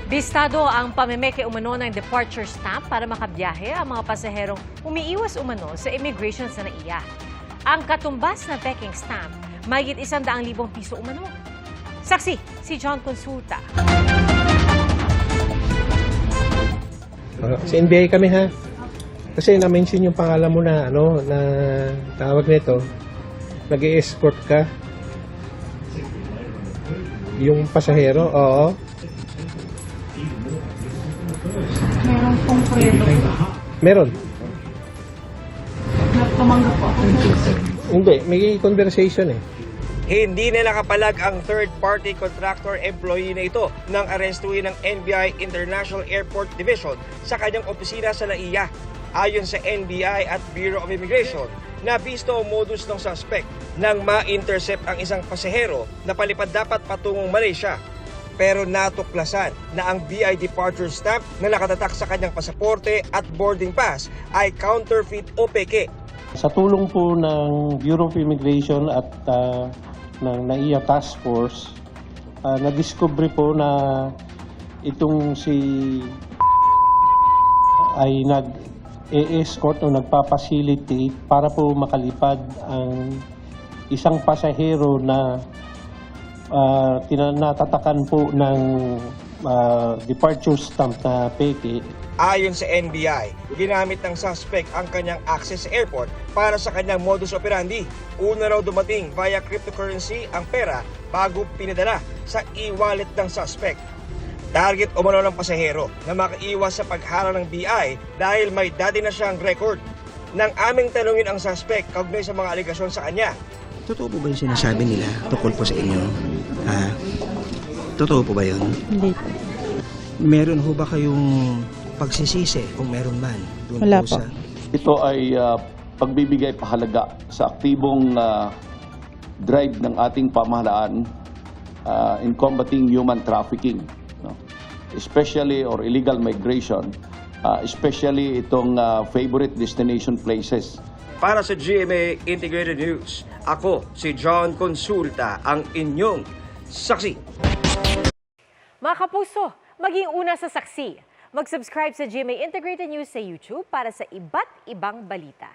Bistado ang pamemeke umano ng departure stamp para makabiyahe ang mga pasaherong umiiwas umano sa immigration sa NAIA. Ang katumbas ng peking stamp, mahigit 100,000 piso umano. Saksi, si John Consulta. Sa NBI kami ha. Kasi na-mention yung pangalan mo na na tawag nito. Nag-i-escort ka. Yung pasahero, oo. Meron pong pwede. Meron. Tumanggap po ako. Hindi, may conversation eh. Hindi na nakapalag ang third-party contractor employee na ito nang arestuhin ng NBI International Airport Division sa kanyang opisina sa NAIA. Ayon sa NBI at Bureau of Immigration, nabisto ang modus ng suspect nang ma-intercept ang isang pasahero na palipad dapat patungong Malaysia. Pero natuklasan na ang BI departure stamp na nakatatak sa kanyang pasaporte at boarding pass ay counterfeit o peke. Sa tulong po ng Bureau of Immigration at ng NAIA Task Force, na-discover po na itong si ay nag-e-escort o nagpapacilitate para po makalipad ang isang pasahero na natatakan po ng departure stamp na peke. Ayon sa NBI, ginamit ng suspect ang kanyang access sa airport para sa kanyang modus operandi. Una raw dumating via cryptocurrency ang pera bago pinadala sa e-wallet ng suspect. Target umano ng pasahero na makaiwas sa pagharang ng BI dahil may dati na siyang record. Nang aming tanungin ang suspect kaugnay sa mga aligasyon sa kanya. Totoo po ba yung sinasabi nila tungkol po sa inyo? Totoo po ba yun? Hindi po. Meron ho ba kayong pagsisisi kung meron man? Wala po. Ito ay pagbibigay pahalaga sa aktibong drive ng ating pamahalaan in combating human trafficking, no? Especially or illegal migration, especially itong favorite destination places. Para sa GMA Integrated News, ako si John Consulta, ang inyong saksi. Mga kapuso, maging una sa saksi. Mag-subscribe sa GMA Integrated News sa YouTube para sa iba't ibang balita.